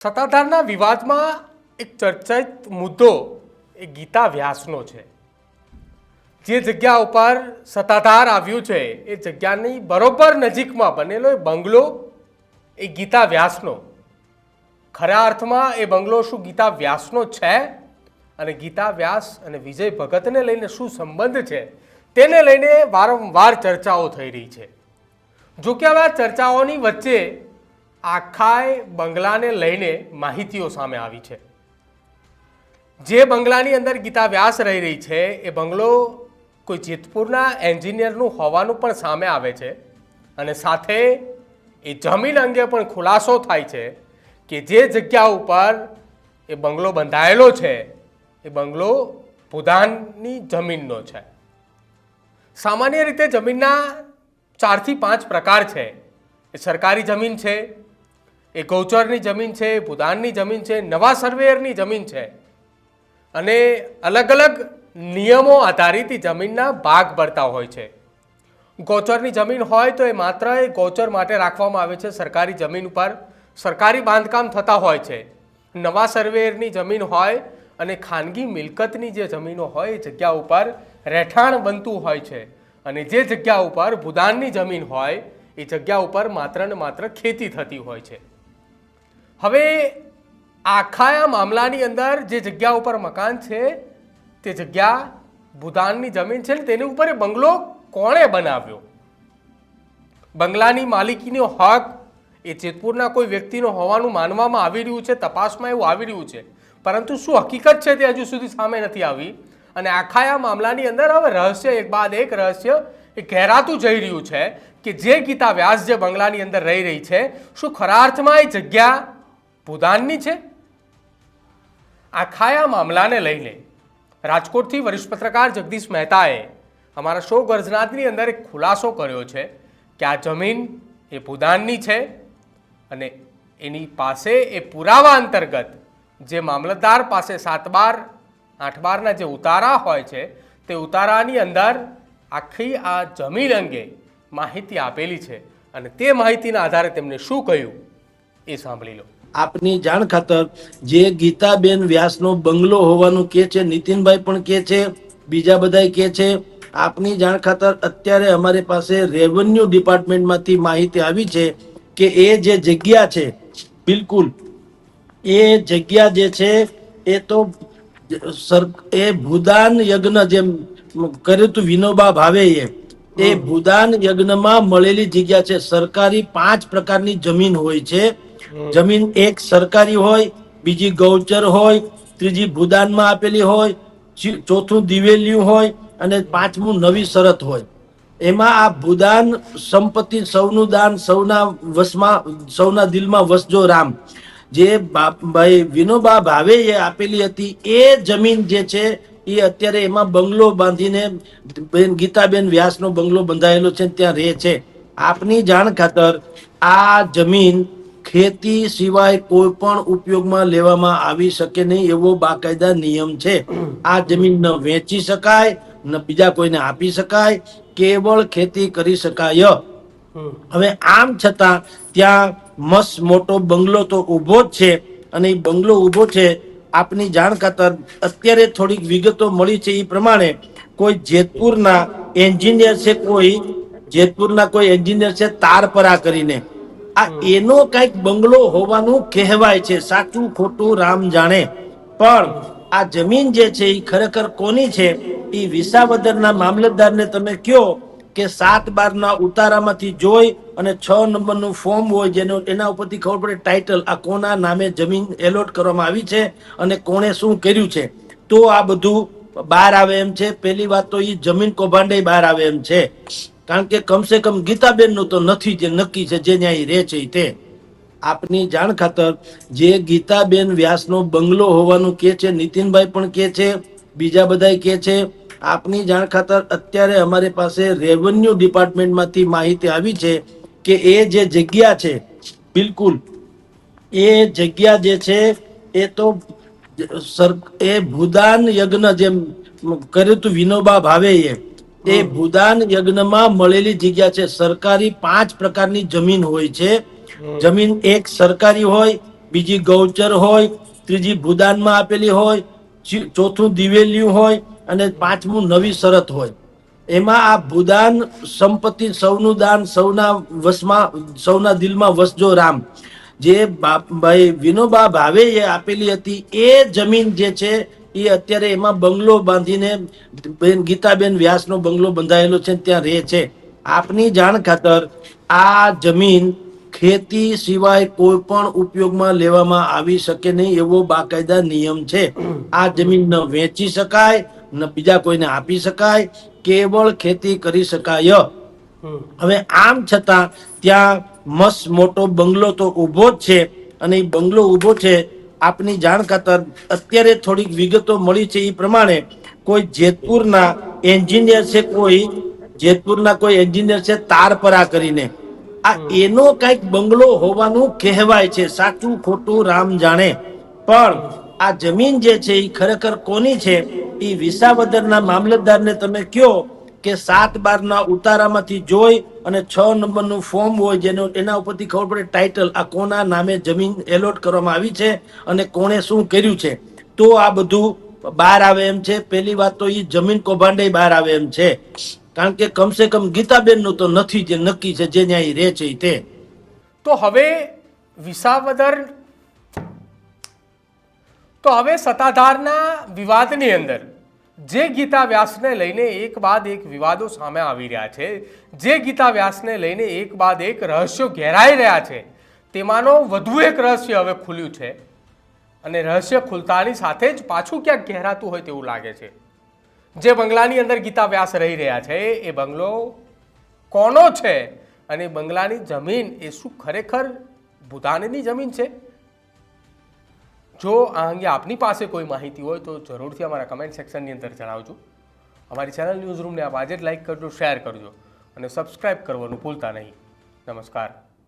સત્તાધારના વિવાદમાં એક ચર્ચિત મુદ્દો એ ગીતા વ્યાસનો છે। જે જગ્યા ઉપર સત્તાધાર આવ્યું છે એ જગ્યાની બરોબર નજીકમાં બનેલો એ બંગલો એ ગીતા વ્યાસનો, ખરા અર્થમાં એ બંગલો શું ગીતા વ્યાસનો છે અને ગીતા વ્યાસ અને વિજય ભગતને લઈને શું સંબંધ છે તેને લઈને વારંવાર ચર્ચાઓ થઈ રહી છે। જો કે હવે આ ચર્ચાઓની વચ્ચે આખાય બંગલાને લઈને માહિતીઓ સામે આવી છે। જે બંગલાની અંદર ગીતા વ્યાસ રહી રહી છે એ બંગલો કોઈ જેતપુરના એન્જિનિયરનું હોવાનું પણ સામે આવે છે અને સાથે એ જમીન અંગે પણ ખુલાસો થાય છે કે જે જગ્યા ઉપર એ બંગલો બંધાયેલો છે એ બંગલો ભૂદાનની જમીનનો છે। સામાન્ય રીતે જમીનના 4 થી 5 પ્રકાર છે। એ સરકારી જમીન છે, એ ગૌચરની જમીન છે, ભૂદાનની જમીન છે, નવા સર્વેયરની જમીન છે અને અલગ અલગ નિયમો આધારિત જમીનના ભાગ પડતા હોય છે। ગૌચરની જમીન હોય તો એ માત્ર એ ગૌચર માટે રાખવામાં આવે છે। સરકારી જમીન ઉપર સરકારી બાંધકામ થતા હોય છે। નવા સર્વેયરની જમીન હોય અને ખાનગી મિલકતની જે જમીનો હોય એ જગ્યા ઉપર રહેઠાણ બનતું હોય છે અને જે જગ્યા ઉપર ભૂદાનની જમીન હોય એ જગ્યા ઉપર માત્ર ને માત્ર ખેતી થતી હોય છે। હવે આખા મામલાની અંદર જે જગ્યા ઉપર મકાન છે તે જગ્યા ભૂદાનની જમીન છે, તેની ઉપર એ બંગલો કોણે બનાવ્યો? બંગલાની માલિકીનો હક એ જેતપુરના કોઈ વ્યક્તિનો હોવાનું માનવામાં આવી રહ્યું છે, તપાસમાં એવું આવી રહ્યું છે, પરંતુ શું હકીકત છે તે હજુ સુધી સામે નથી આવી અને આખા મામલાની અંદર હવે રહસ્ય એક બાદ એક રહસ્ય એ ઘેરાતું જઈ રહ્યું છે કે જે ગીતા વ્યાસ જે બંગલાની અંદર રહી રહી છે શું ખરા અર્થમાં એ જગ્યા ભૂદાનની છે? આખા મામલાને લઈને રાજકોટથી વરિષ્ઠ પત્રકાર જગદીશ મહેતાએ અમારા શો ગર્જનાથની અંદર એક ખુલાસો કર્યો છે કે આ જમીન એ ભૂદાનની છે અને એની પાસે એ પુરાવા અંતર્ગત જે મામલતદાર પાસે 7/12, 8/12ના જે ઉતારા હોય છે તે ઉતારાની અંદર આખી આ જમીન અંગે માહિતી આપેલી છે અને તે માહિતીના આધારે તેમણે શું કહ્યું એ સાંભળી લો। આપની જાણ ખાતર જે ગીતાબેન વ્યાસનો બંગલો હોવાનું કે છે, નીતિનભાઈ પણ કે છે, બીજા બધાય કે છે। આપની જાણ ખાતર અત્યારે અમારી પાસે રેવન્યુ ડિપાર્ટમેન્ટમાંથી માહિતી આવી છે કે એ જે જગ્યા છે, બિલકુલ એ જગ્યા જે છે એ તો એ ભૂદાન યજ્ઞ જેમ કર્યું હતું વિનોબા ભાવેએ, એ ભૂદાન યજ્ઞમાં મળેલી જગ્યા છે। સરકારી 5 પ્રકારની જમીન હોય છે। જમીન એક સરકારી હોય, બીજી ગૌચર હોય, ત્રીજી ભૂદાનમાં આપેલી હોય, ચોથું દિવેલિયું હોય અને 5મું નવી શરત હોય। એમાં આ ભૂદાન સંપત્તિ સૌનું દાન, સૌના વશમાં, સૌના દિલમાં વસજો રામ, જે ભાઈ વિનોબા ભાવેએ આપેલી હતી એ જમીન જે છે એ અત્યારે એમાં બંગલો બાંધીને ગીતાબેન વ્યાસનો બંગલો બંધાયેલો છે, ત્યાં રહે છે। આપની જાણ ખાતર આ જમીન ખેતી સિવાય કોઈ પણ ઉપયોગમાં લેવામાં આવી શકે નહીં એવો બાકાયદા નિયમ છે। આ જમીન ન વેચી શકાય, ન બીજા કોઈને આપી શકાય, કેવળ ખેતી કરી શકાય। હવે આમ છતાં ત્યાં મસ્ત મોટો બંગલો તો ઊભો જ છે અને એ બંગલો ઊભો છે। આપની જાણ ખાતર અત્યારે થોડીક વિગતો મળી છે એ પ્રમાણે કોઈ જેતપુરના એન્જિનિયર છે, કોઈ એન્જિનિયર છે તારપરા કરીને, આ એનો કઈક બંગલો હોવાનું કહેવાય છે। સાચું ખોટું રામ જાણે, પણ આ જમીન જે છે એ ખરેખર કોની છે એ વિસાવદરના મામલતદારને તમે કયો કે 7/12ના ઉતારામાંથી જોઈ અને 6 નંબરનું ફોર્મ હોય જેનો એના ઉપરથી ખબર પડે ટાઇટલ આ કોના નામે જમીન એલોટ કરવામાં આવી છે અને કોણે શું કર્યું છે, તો આ બધું બહાર આવે એમ છે। પહેલી વાત તો એ જમીન કૌભાંડે બહાર આવે એમ છે, કારણ કે કમસે કમ ગીતાબેન નું તો નથી, જે નક્કી છે જે ન્યાય રહે છે તે। આપની જાણ ખાતર જે ગીતાબેન વ્યાસનો બંગલો હોવાનું કે છે, નીતિનભાઈ પણ કે છે, બીજા બધાય કે છે। આપની જાણ ખાતર અત્યારે અમારી પાસે રેવન્યુ ડિપાર્ટમેન્ટમાંથી માહિતી આવી છે કે એ જે જગ્યા છે, બિલકુલ એ જગ્યા જે છે એ તો એ ભૂદાન યજ્ઞ જેમ કર્યું હતું વિનોબા ભાવેએ, એ ભૂદાન યજ્ઞમાં મળેલી જગ્યા છે। સરકારી 5 પ્રકારની જમીન હોય છે। જમીન એક સરકારી હોય, બીજી ગૌચર હોય, ત્રીજી ભૂદાનમાં આપેલી હોય, ચોથું દિવેલિયું હોય અને પાંચમું નવી શરત હોય. એમાં આ ભૂદાન સંપત્તિ સૌનું દાન, સૌના વશમાં, સૌના દિલમાં વસજો રામ, જે ભાઈ વિનોબા ભાવે એ આપેલી હતી, એ જમીન જે છે એ અત્યારે એમાં બંગલો બાંધીને ગીતાબેન વ્યાસનો બંગલો બંધાયેલો છે, ત્યાં રહે છે. આપની જાણ ખાતર આ જમીન ખેતી સિવાય કોઈ પણ ઉપયોગમાં લેવામાં આવી શકે નહીં એવો બાકાયદા નિયમ છે. આ જમીન ન વેચી શકાય, ન બીજા કોઈને આપી શકાય, કેવળ ખેતી કરી શકાય. હવે આમ છતાં ત્યાં મસ્ત મોટો બંગલો તો ઊભો જ છે, અને એ બંગલો ઊભો છે. આપની જાણ ખાતર અત્યારે થોડીક વિગતો મળી છે એ પ્રમાણે કોઈ જેતપુરના એન્જિનિયર છે, કોઈ એન્જિનિયર છે તારપરા કરીને, આ એનો કઈક બંગલો હોવાનું કહેવાય છે. સાચું ખોટું રામ જાણે. પણ આ જમીન જે છે એ ખરેખર કોની છે એ વિસાવદરના મામલતદારને તમે કયો કે 7/12 ઉતારામાંથી જોઈ અને 6 નંબરનું ફોર્મ હોય જેનો એના ઉપરથી ખબર પડે ટાઇટલ આ કોના નામે જમીન એલોટ કરવામાં આવી છે અને કોણે શું કર્યું છે, તો આ બધું બહાર આવે એમ છે. પહેલી વાત તો એ જમીન કૌભાંડે બહાર આવે એમ છે, કારણ કે કમસે કમ ગીતાબેન નું તો નથી, જે નક્કી છે, જે ન્યાય રહે છે તે. તો હવે સત્તાધારના વિવાદની અંદર જે ગીતા વ્યાસને લઈને એક બાદ એક વિવાદો સામે આવી રહ્યા છે, જે ગીતા વ્યાસને લઈને એક બાદ એક રહસ્યો ઘેરાઈ રહ્યા છે, તેમાંનો વધુ એક રહસ્ય હવે ખુલ્યું છે. અને રહસ્ય ખુલતાની સાથે જ પાછું ક્યાંક ઘેરાતું હોય તેવું લાગે છે. જે બંગલાની અંદર ગીતા વ્યાસ રહી રહ્યા છે એ બંગલો કોનો છે, અને બંગલાની જમીન એ શું ખરેખર ભૂદાનની જમીન છે? જો આ અંગે આપની પાસે કોઈ માહિતી હોય તો જરૂરથી અમારા કમેન્ટ સેક્શનની અંદર જણાવજો. અમારી ચેનલ ન્યૂઝ રૂમને આપ આજે જ લાઇક કરજો, શેર કરજો અને સબસ્ક્રાઇબ કરવાનું ભૂલતા નહીં. નમસ્કાર.